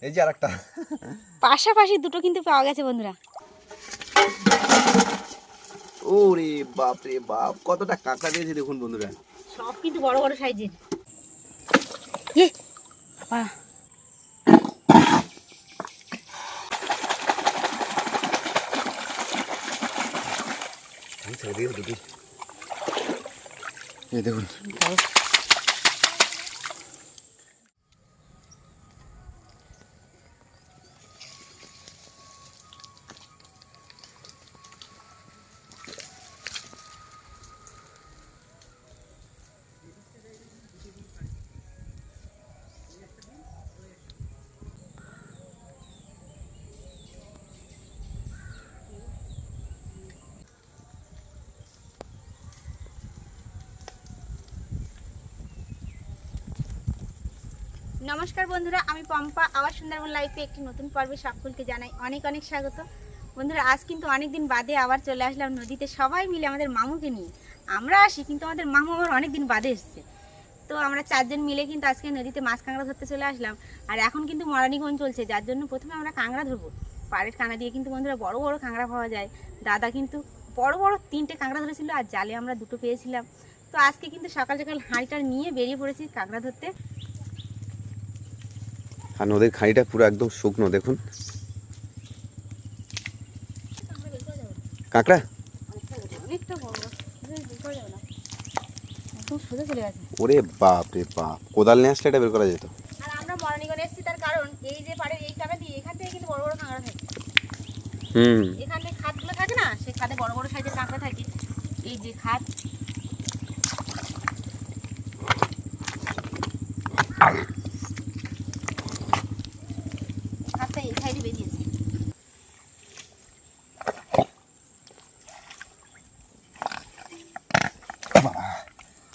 এই যে আরেকটা পাশাপাশি দুটো কিন্তু পাওয়া গেছে বন্ধুরা। ওরে বাপ রে বাপ, কতটা কাঁকড়া দিয়েছে দেখুন বন্ধুরা। সব কিন্তু বড় বড় সাইজের। বাবা এই দেখুন নমস্কার বন্ধুরা, আমি পম্পা। আবার সুন্দরবন লাইফে একটি নতুন পর্বে সকলকে জানাই অনেক অনেক স্বাগত। বন্ধুরা, আজ কিন্তু অনেক দিন বাদে আবার চলে আসলাম নদীতে, সবাই মিলে আমাদের মামুকে নিয়ে। আমরা আসি কিন্তু আমাদের মামু আবার অনেক দিন বাদে এসছে। তো আমরা চারজন মিলে কিন্তু আজকে নদীতে মাছ কাঁকড়া ধরতে চলে আসলাম। আর এখন কিন্তু মরানিগণ চলছে, যার জন্য প্রথমে আমরা কাঁকড়া ধরবো। পাড়ের কানা দিয়ে কিন্তু বন্ধুরা বড় বড় কাঁকড়া পাওয়া যায়। দাদা কিন্তু বড় বড় 3টে কাঁকড়া ধরেছিল, আর জালে আমরা 2টো পেয়েছিলাম। তো আজকে কিন্তু সকাল সকাল হাঁড়িটা নিয়ে বেরিয়ে পড়েছি কাঁকড়া ধরতে। আর নদীর খাঁড়িটা পুরো একদম শুকনো দেখুন। কাঁকড়া ওরে বাপ রে বাপ, কোদাল নিয়ে আসলে এটা বের করা যেত। আর আমরা মরানিগঞ্জ এসেছি তার কারণ এই যে পাড়ের এই টাকা দিয়ে এখান থেকে কিন্তু বড় বড় কাঁকড়া থাকে। এখানে খাদগুলো থাকে না, সেই খাদে বড় বড় সাইজের কাঁকড়া থাকে। এই যে খাদ, খাদটা এই সাইডে বেরিয়েছে।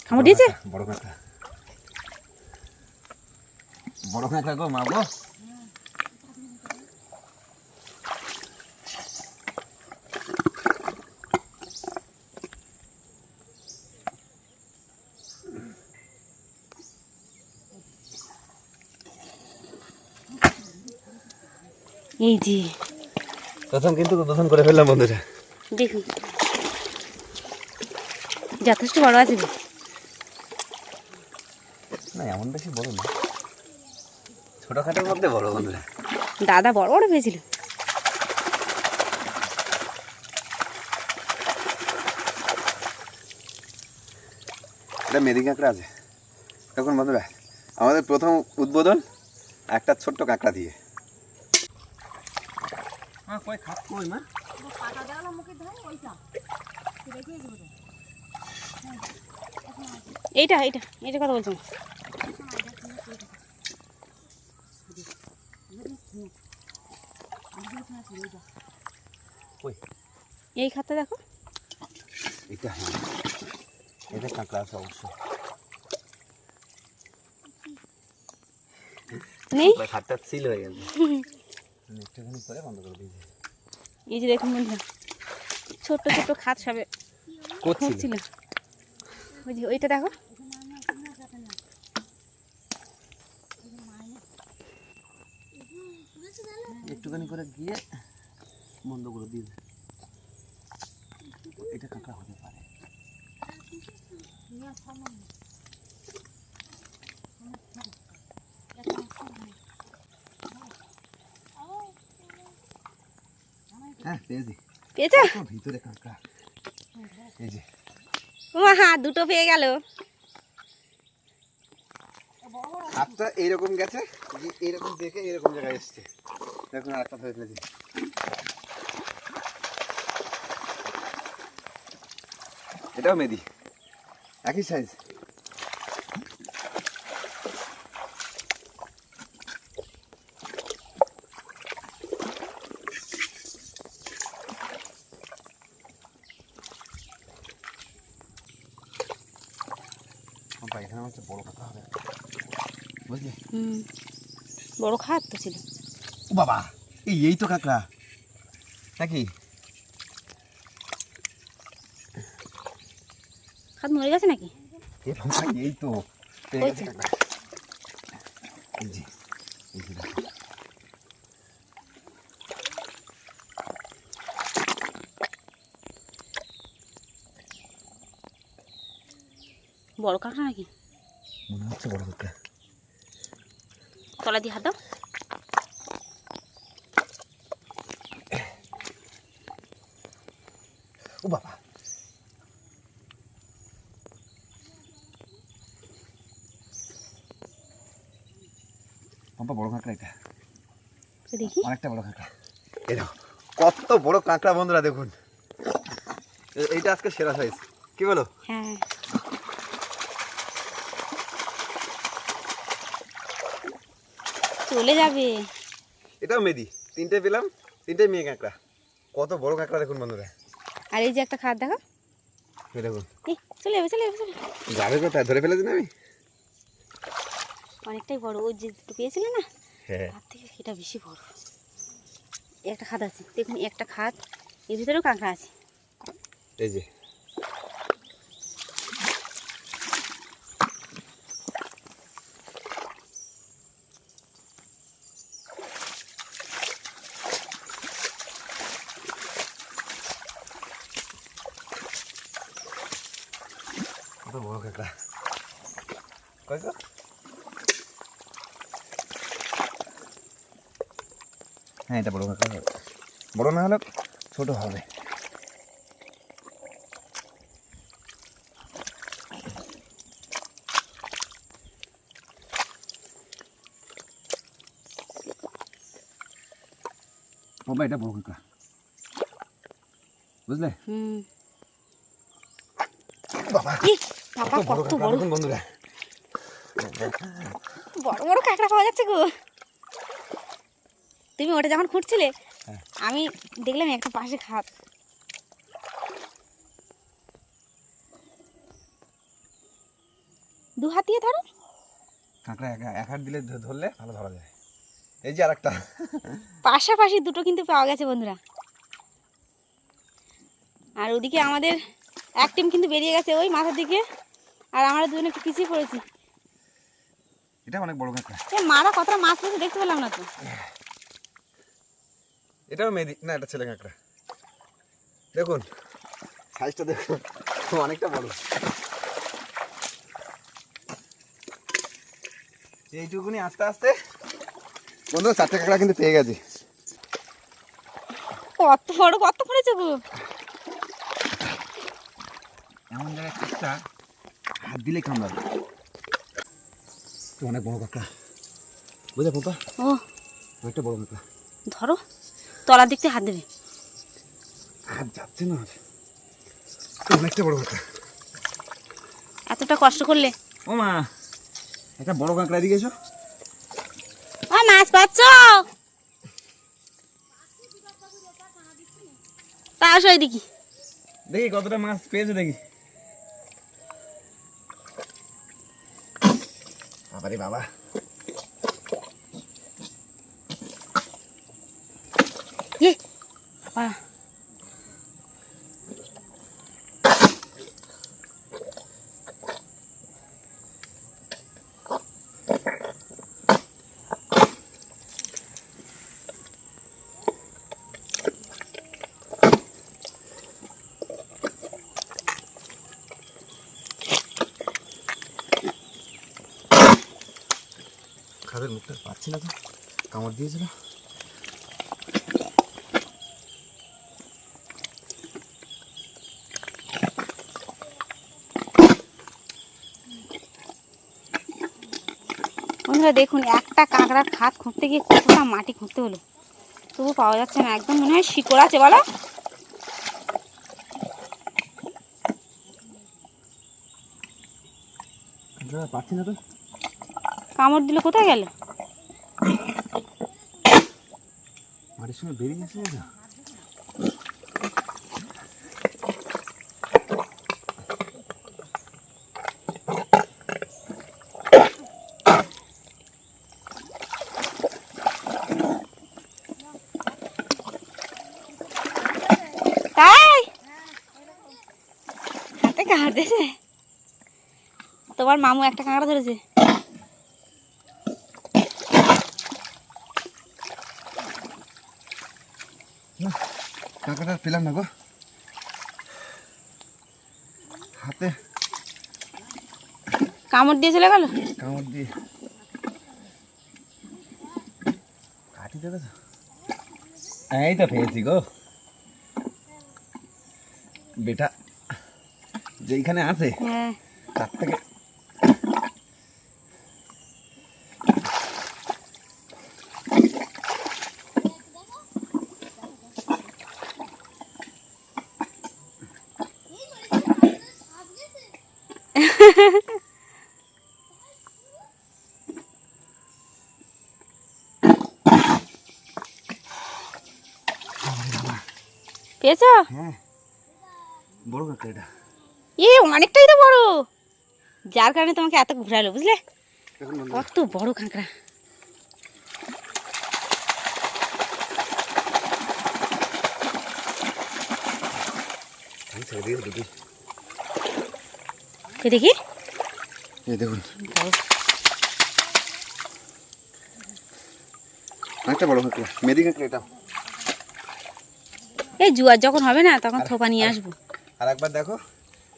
কামড় দিয়েছে বড় কাঁকড়া, বড় কাঁকড়া গো মা গো। এই যে প্রথম কিন্তু উদ্বোধন করে ফেললাম বন্ধুরা। দেখুন যথেষ্ট বড় আছে। না এমন বেশি বড় না, ছোটখাটোর মধ্যে বড় বন্ধুরা। দাদা বড় বড় পেয়েছিল। এটা মেরি কাঁকড়া আছে। দেখুন বন্ধুরা, আমাদের প্রথম উদ্বোধন একটা ছোট্ট কাঁকড়া দিয়ে। এইটা এইটা এইটা কথা বলছো। এই খাতটা দেখো, এটা হ্যাঁ, এটা কাঁকড়া আছে অবশ্য। নেই খাতটা সিল হয়ে গেছে, একটুখানি করে বন্ধ করে দিয়েছে। এই যে দেখুন বন্ধুরা, ছোট্ট ছোট্ট খাত সবে করছিল। ওই যে ওইটা দেখো, একটুখানি করে গিয়ে বন্ধ করে দিয়েছে। এটা কাঁকড়া হতে পারে। হ্যাঁ পেয়েছি। পেয়েছো? ভিতরে কাঁকড়া, এই যে। হ্যাঁ, 2টো পেয়ে গেল। হাতটা এইরকম গেছে, এইরকম দেখে এরকম জায়গায় এসছে। দেখুন আরেকটা ধরে ফেলেছি। এটাও মেদি, একই সাইজ। এখানে হচ্ছে বড় কাঁকড়া হবে, বুঝলি? বড় খাত তো ছিল। ও বাবা, এই তো কাঁকড়া নাকি? খাত মরে গেছে নাকি? এই তো বড় কাঁকড়া নাকি? মনে হচ্ছে বড় কাঁকড়া। তলা দিয়ে হাত দাও। ও বাবা, বড় কাঁকড়া এটা, দেখি অনেকটা বড় কাঁকড়া। এই দেখো কত বড় কাঁকড়া বন্ধুরা, দেখুন এইটা আজকে সেরা সাইজ, কি বলো? হ্যাঁ, চলে যাবে। এটাও মেদি, তিনটে পেলাম, তিনটে মেয়ে কাঁকড়া। কত বড় কাঁকড়া দেখুন বন্ধুরা। আর এই যে একটা খাদ দেখো, এই দেখুন চলে যাবে চলে যাবে চলে যাবে কোথায়, ধরে ফেলেছি না আমি। অনেকটাই বড়, ওই যে দুটো পেয়েছিলে না হ্যাঁ, তার থেকে এটা বেশি বড়। একটা খাদ আছে দেখুন, একটা খাদ, এর ভিতরেও কাঁকড়া আছে। এই যে কত বড় কাঁকড়া, কত? হ্যাঁ, এটা বড় কাঁকড়া হবে, বড় না হলে ছোট হবে। বাবা, এটা বড় কাঁকড়া, বুঝলে? বাবা, বাবা কত বড় বন্ধুরা, বড় বড় কাঁকড়া পাওয়া যাচ্ছে গো। তুমি ওটা যখন খুঁটছিলে আমি দেখলাম একটা পাশে খাদ। দু হাত দিয়ে ধরো, কাঁকড়া এক হাত দিলে ধরলে ভালো ধরা যায়। এই যে আরেকটা, পাশাপাশি দুটো কিন্তু পাওয়া গেছে বন্ধুরা। আর ওদিকে আমাদের এক টিম কিন্তু বেরিয়ে গেছে ওই মাথার দিকে, আর আমরা দুজনে একটু পিছিয়ে পড়েছি। এটা অনেক বড় কাঁকড়া। মারা কতটা মাছ পেয়েছে দেখতে পেলাম না তো। এটাও মেদি না, এটা ছেলে কাঁকড়া। দেখুন সাইজটা দেখুন, অনেকটা বড়। এইটুকুনি আস্তে আস্তে বন্ধু 4টে কাঁকড়া কিন্তু পেয়ে গেছি। কত বড়, কত পড়েছে গো। এমন জায়গায় কাঁকড়া হাত দিলে কামড়াবে। অনেক বড় কাঁকড়া, বুঝলে পোপা? ও অনেকটা বড় কাঁকড়া। ধরো, তলার দিক থেকে হাত দেবে। হাত যাচ্ছে না, অনেকটা বড় কাঁকড়া। এতটা কষ্ট করলে। ও মা, একটা বড় কাঁকড়া দিকে এসো। ও মাছ পাচ্ছ? তা আসো এদিকে, দেখি কতটা মাছ পেয়েছে দেখি। বাবারে বাবা, বাবা খাদের মুখটা পাচ্ছি না তো, কামড় দিয়েছিল। বন্ধুরা দেখুন, একটা কাঁকড়ার খাদ খুঁড়তে গিয়ে কতটা মাটি খুঁড়তে হলো, তবু পাওয়া যাচ্ছে না। একদম মনে হয় শিকড় আছে বলো। পাচ্ছি না তো, কামড় দিলে কোথায় গেল? মাটির সঙ্গে বেরিয়ে গেছে না। তাই হাতে কামড় দিয়েছে? তোমার মামু একটা কাঁকড়া ধরেছে। কাঁকড়াটা পেলাম না গো, হাতে কামড় দিয়ে চলে গেল। কামড় দিয়ে কাটি দেবে তো। এই তো পেয়েছি গো বেটা, যেইখানে আছে হ্যাঁ তার থেকে পেয়েছো? হ্যাঁ বড় কাঁকড়া এটা। অনেকটাই তো বড়, যার কারণে তোমাকে এত ঘুরালো, বুঝলে? দেখুন বন্ধুরা, কত বড় কাঁকড়া। আমি ছেড়ে দিয়ে দেখি। দেখি এই দেখুন অনেকটা বড় কাঁকড়া, মেদি কাঁকড়া এটা। এই জুয়ার যখন হবে না তখন থোপা নিয়ে আসবো। আর একবার দেখো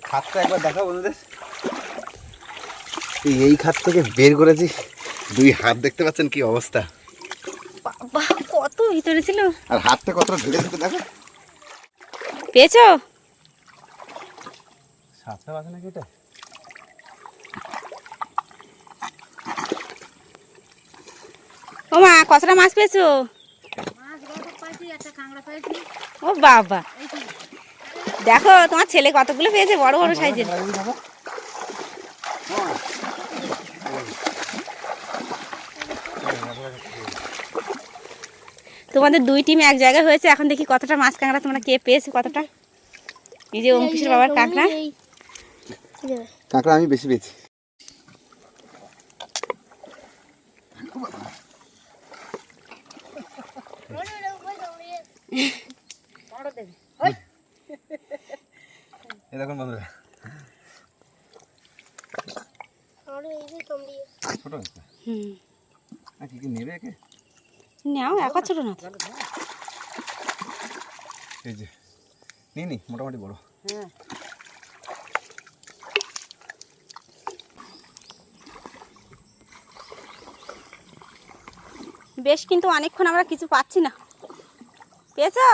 খাতটা, একবার দেখো বন্ধুদের। এই খাত থেকে বের করেছি, 2 হাত, দেখতে পাচ্ছেন কি অবস্থা। বাবা কত ভিতরে ছিল। আর হাতটা কতটা ঢেলে দিতে দেখো। পেয়েছো? সাতটা বাজে নাকি এটা? ও মা, কতটা মাছ পেয়েছো? ও বাবা, দেখো তোমার ছেলে কতগুলো পেয়েছে, বড় বড় সাইজের। তোমাদের 2 টিম এক জায়গায় হয়েছে, এখন দেখি কতটা মাছ কাঁকড়া তোমরা কে পেয়েছো, কতটা। এই যে অঙ্কুশের বাবার কাঁকড়া। কাঁকড়া আমি বেশি পেয়েছি। এই দেখুন বন্ধুরা, ছোট কি কি নেবে একে? নাও, একা ছোট না তো। এই যে নি মোটামুটি বড়। হ্যাঁ বেশ, কিন্তু অনেকক্ষণ আমরা কিছু পাচ্ছি না। পেয়েছো?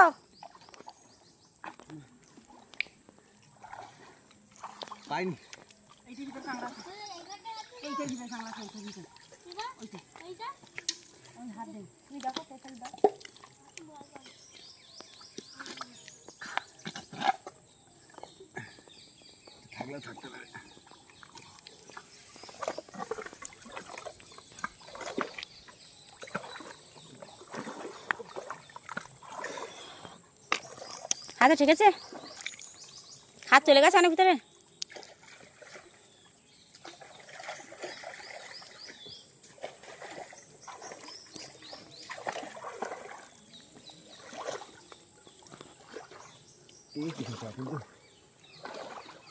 পাইনি। থাকলে থাকতে পারে। হাতে ঠিক আছে, হাত চলে গেছে অনেক ভিতরে। এই কিছু কিন্তু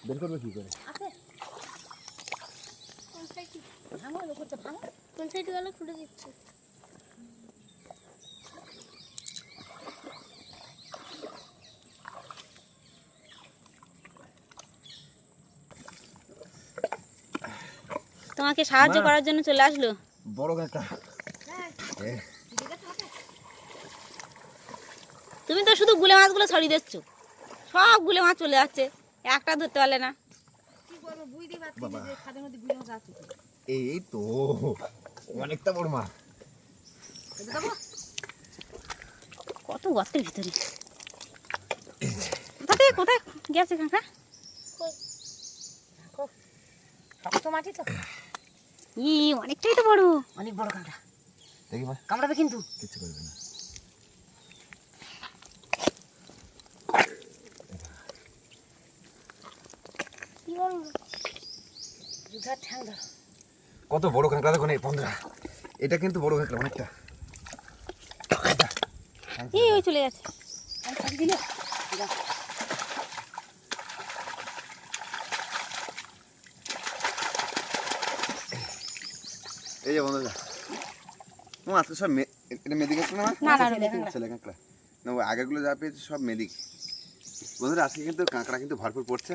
বের করবে কি করে? কোন সাইডে গেলে ফুটে দিচ্ছে। তোমাকে সাহায্য করার জন্য চলে আসলো বড় কাঁকড়া। তুমি তো শুধু গুলে মাছগুলো ছড়িয়ে দিচ্ছ, সব গুলে মাছ চলে যাচ্ছে, একটা ধরতে পারলে না। এই তো অনেকটা বড় মাছ। কত গর্তের ভিতরে, কোথায় কোথায় গেছে কাঁকড়া? মাটি তো অনেকটাই তো বড়, অনেক বড় কাঁকড়া। দেখি মা, কামড়াবে কিন্তু। কিছু করবে না। কি বলবো, দুধার ঠ্যাং ধর। কত বড় কাঁকড়া দেখুন এই বন্ধুরা, এটা কিন্তু বড় কাঁকড়া অনেকটা। ওই চলে গেছে। এই যে বন্ধুরা, ও আজকে সব এটা মেদি কাঁকড়া না? না না, ছেলে কাঁকড়া না, ও আগেগুলো যা পেয়েছে সব মেদি। বন্ধুরা আজকে কিন্তু কাঁকড়া কিন্তু ভরপুর পড়ছে,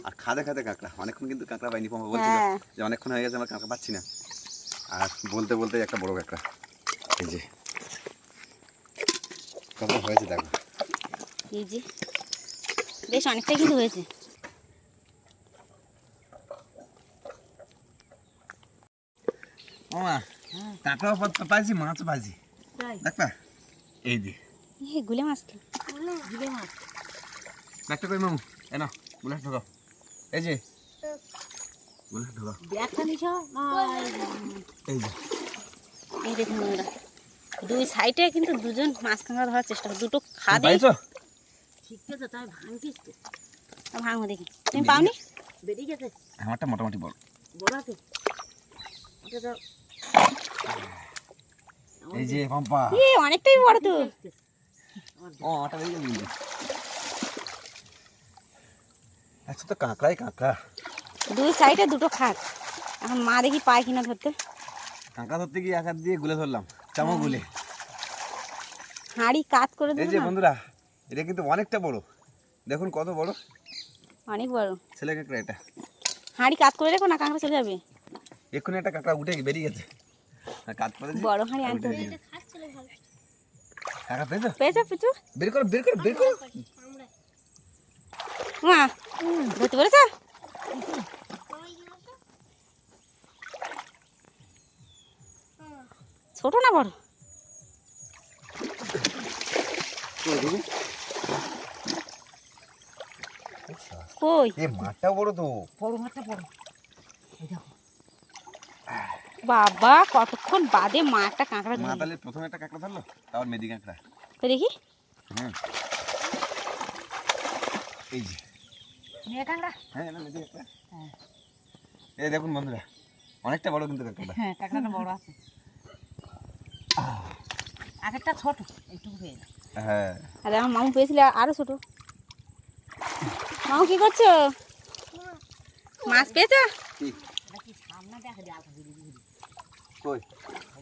আর খাদে খাদে কাঁকড়া, অনেকক্ষণ কিন্তু কাঁকড়া পাইনি। পম্পা বলছিল হ্যাঁ। যে অনেকক্ষণ হয়ে গেছে, আমরা কাঁকড়া পাচ্ছি না। আর বলতে বলতে একটা বড় কাঁকড়া, এই যে কত হয়েছে দেখো। এই যে বেশ অনেকটাই কিন্তু হয়েছে। মামা কাঁকড়াও পাইছি, মাছও পাইছি, দেখবা এই যে গুলে মাছ তো। গিলে মাছ। একটা কই মামু, এ না গুলা ঢোকাও, এই যে গুলা ঢোকাও, ব্যাগটা নিছ এই যে এই দেখুন বন্ধুরা, দুই সাইডে কিন্তু দুজন মাছ কাঁকড়া ধরার চেষ্টা করে, দুটো খাদে পাইছো? ঠিক আছে, তাই ভাঙতিস তো। ভাঙবো দেখি। তুমি পাওনি? বেরিয়ে গেছে, আমারটা মোটামুটি বড়। বড় আছে। ওটা তো এই যে পম্পা, অনেকটাই বড় তো। ও ওটা বেরিয়ে গেল কিন্তু। আচ্ছা তো কাঁকড়াই কাঁকড়া, দুই সাইডে দুটো খাট। এখন মা দেখি পায় কিনা ধরতে। কাঁকড়া ধরতে গিয়ে এক হাত দিয়ে গুলে ধরলাম, চামচ গুলে। হাঁড়ি কাত করে এই দেবো যে না? বন্ধুরা, এটা কিন্তু অনেকটা বড়, দেখুন কত বড় অনেক বড়। ছেলে কাঁকড়া এটা। হাঁড়ি কাত করে রেখো না, কাঁকড়া চলে যাবে। এক্ষুনি একটা কাঁকড়া উঠে বেরিয়ে গেছে, আর কাজ করে বড় হাঁড়ি আনতে হবে। কাঁকড়া পেয়েছো? পেয়েছো পিছু? বের করো বের করো বের করো। মা ধরতে পেরেছো? ছোট না বড়? কই এই মাছটা বড় তো। বড় মাছটা বড়। এই দেখো, বাবা, কতক্ষণ বাদে মা একটা কাঁকড়া মা ধরলো। তাহলে প্রথমে একটা কাঁকড়া ধরলো, তারপর মেদি কাঁকড়া। তো দেখি। হুম এই যে, মেয়ে কাঁকড়া। হ্যাঁ না মেদি কাঁকড়া। হ্যাঁ। এই দেখুন বন্ধুরা, অনেকটা বড় কিন্তু কাঁকড়াটা। হ্যাঁ, কাঁকড়াটা বড় আছে। আগেরটা ছোট, এইটুকু হয়ে যায়। হ্যাঁ আরে আমার মামু পেয়েছিল আরো ছোট। মামু কি করছো? মাছ পেয়েছো? কি এটা কি সামনে দেখা যায়? আলকা ঘুরি ঘুরি। কই?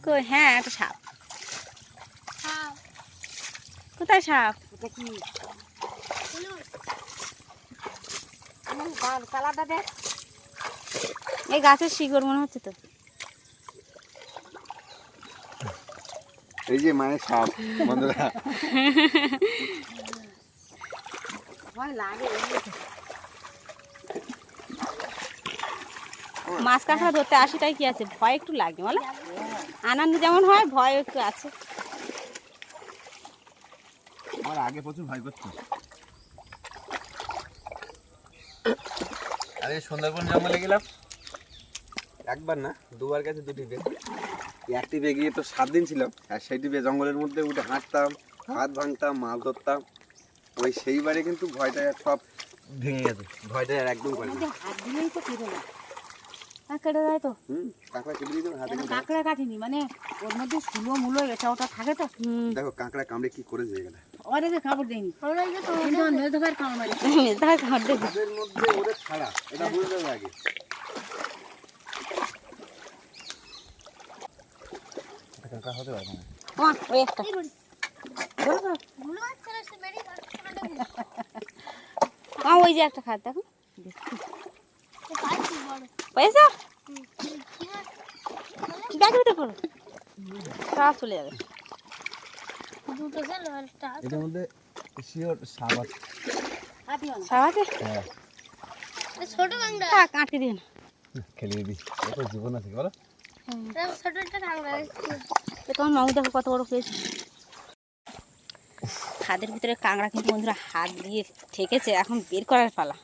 কই, হ্যাঁ একটা সাপ। কোথায় সাপ? এটা কি? আমার কালারটা দেখ। এই গাছের শিকড় মনে হচ্ছে তো। এই যে মায়ের সাপ বন্ধুরা। ভয় লাগে। মাছ কাঁকড়া ধরতে আসি, তাই কি আছে, ভয় একটু লাগে বলো? আনন্দ যেমন হয়, ভয় একটু আছে। আমার আগে প্রচুর ভয় করতো। আরে সুন্দরবন জঙ্গলে গেলাম একবার না দুবার, গেছে দুটি বে। একটি বে গিয়ে তো 7 দিন ছিল, আর সেইটি বে জঙ্গলের মধ্যে উঠে হাঁটতাম, হাত ভাঙতাম, মাছ ধরতাম। ওই সেইবারে কিন্তু ভয়টা সব ভেঙে গেছে, ভয়টা আর একদম করে না। হাত দিলেই তো কেটে যায়। কেটে যায় তো। কাঁকড়া কেটে দিতে হাতে এটা কিন্তু। কাঁকড়া কাটিনি, মানে ওর মধ্যে শুলো মুলো এটা ওটা থাকে তো। দেখো কাঁকড়া কামড়ে কি করে দিয়ে গেলে। ওদেরকে কাপড় দেয়নি, কিন্তু আমার মেয়ে ধোবার কামড় মারি। হাতের মধ্যে ওদের ছাড়া, এটা বুঝতে হবে আগে। কাঁকড়া হতে পারবে না। ওই একটা। ওই যে একটা খাট দেখো। পেয়েছো? ব্যাগের ভিতরে করো, সব চলে যাবে। এটার মধ্যে শিওর সাপ আছে। সব আছে? হ্যাঁ ছোট থাক, আটকে দিও না। খেলিয়ে দিই, কত জীবন আছে বলো। তোমার মামু দেখো কত বড় পেয়েছে। খাদের ভিতরে কাঁকড়া কিন্তু বন্ধুরা হাত দিয়ে ঠেকেছে, এখন বের করার পালা।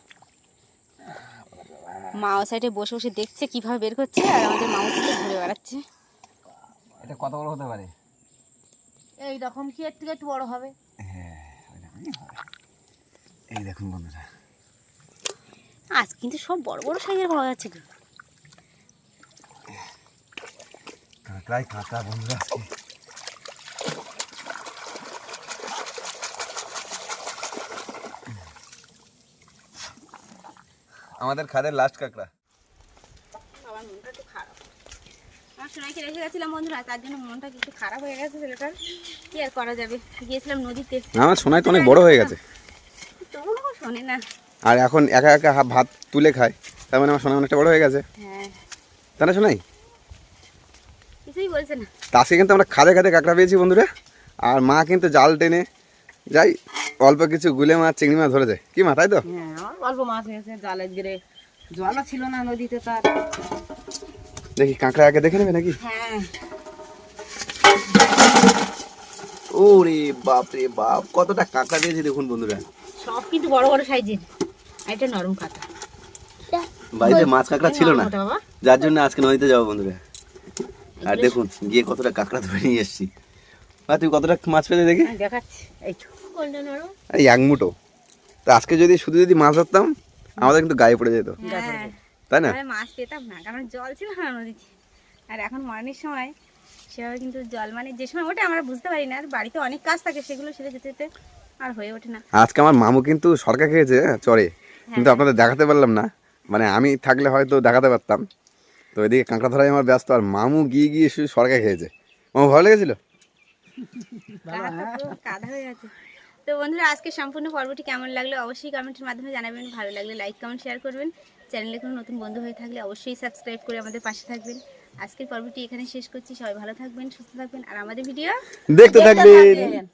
মা ও সাইডে বসে বসে দেখছে কিভাবে বের করছে, আর আমাদের মামু কিন্তু ঘুরে বেড়াচ্ছে। এটা কত বড় হতে পারে? এই রকম কি এর থেকে একটু বড় হবে? হ্যাঁ ওইরকমই হবে। এই দেখুন বন্ধুরা, আজ কিন্তু সব বড় বড় সাইজের পাওয়া যাচ্ছে গো। কাঁকড়াই কাঁকড়া বন্ধুরা। আজকে আমাদের খাদের লাস্ট কাঁকড়া। আমার মনটা একটু খারাপ, আমার সোনাইকে রেখে গেছিলাম বন্ধুরা, তার জন্য মনটা একটু খারাপ হয়ে গেছে ছেলেটার। কি আর করা যাবে, গিয়েছিলাম নদীতে। আমার সোনাই তো অনেক বড় হয়ে গেছে। তবুও শোনে না। আর এখন একা একা ভাত তুলে খায়, তার মানে আমার সোনা অনেকটা বড় হয়ে গেছে, হ্যাঁ তাই না শোনাই? কিছুই বলছে না। তা আজকে কিন্তু আমরা খাদে খাদে কাঁকড়া পেয়েছি বন্ধুরা, আর মা কিন্তু জাল টেনে যাই অল্প কিছু গুলে মাছ চিংড়ি মাছ ধরে যায়, কি মা তাই তো? হ্যাঁ আমার অল্প মাছ হয়েছে জালের গিরে, জলও ছিল না নদীতে তার। দেখি কাঁকড়া আগে দেখে নেবে নাকি? হ্যাঁ ওরে বাপ রে বাপ, কতটা কাঁকড়া পেয়েছি দেখুন বন্ধুরা। সব কিন্তু বড় বড় সাইজের, আর এটা নরম কাঁকড়া। বাড়িতে মাছ কাঁকড়া ছিল না, ওটা বাবা যার জন্য আজকে নদীতে যাবো বন্ধুরা। আর দেখুন গিয়ে কতটা কাঁকড়া ধরে নিয়ে এসেছি। মা তুই কতটা মাছ পেতে দেখি? আমি দেখাচ্ছি, এই তো কোনটা নরম? এই এক মুঠো। তা আজকে যদি শুধু যদি মাছ ধরতাম আমাদের কিন্তু গায়ে পড়ে যেত, হ্যাঁ তাই না? তাহলে মাছ পেতাম না, কারণ জল ছিল না নদীতে। আর এখন মর্নির সময় সেভাবে কিন্তু জল মানে যে সময় ওঠে আমরা বুঝতে পারি না, আর বাড়িতে অনেক কাজ থাকে, সেগুলো সেরে যেতে যেতে আর হয়ে ওঠে না। আজকে আমার মামু কিন্তু সরকা খেয়েছে চরে, কিন্তু আপনাদের দেখাতে পারলাম না, মানে আমি থাকলে হয়তো দেখাতে পারতাম। তো এদিকে কাঁকড়া ধরাই আমার ব্যস্ত, আর মামু গিয়ে গিয়ে শুধু সরকা খেয়েছে। মামু ভালো লেগেছিল? গা হাত পুরো কাদা হয়ে গেছে। তো বন্ধুরা আজকে সম্পূর্ণ পর্বটি কেমন লাগলো অবশ্যই কমেন্টের মাধ্যমে জানাবেন। ভালো লাগলে লাইক কমেন্ট শেয়ার করবেন। চ্যানেলে কোনো নতুন বন্ধু হয়ে থাকলে অবশ্যই সাবস্ক্রাইব করে আমাদের পাশে থাকবেন। আজকের পর্বটি এখানে শেষ করছি। সবাই ভালো থাকবেন, সুস্থ থাকবেন, আর আমাদের ভিডিও দেখতে থাকবেন।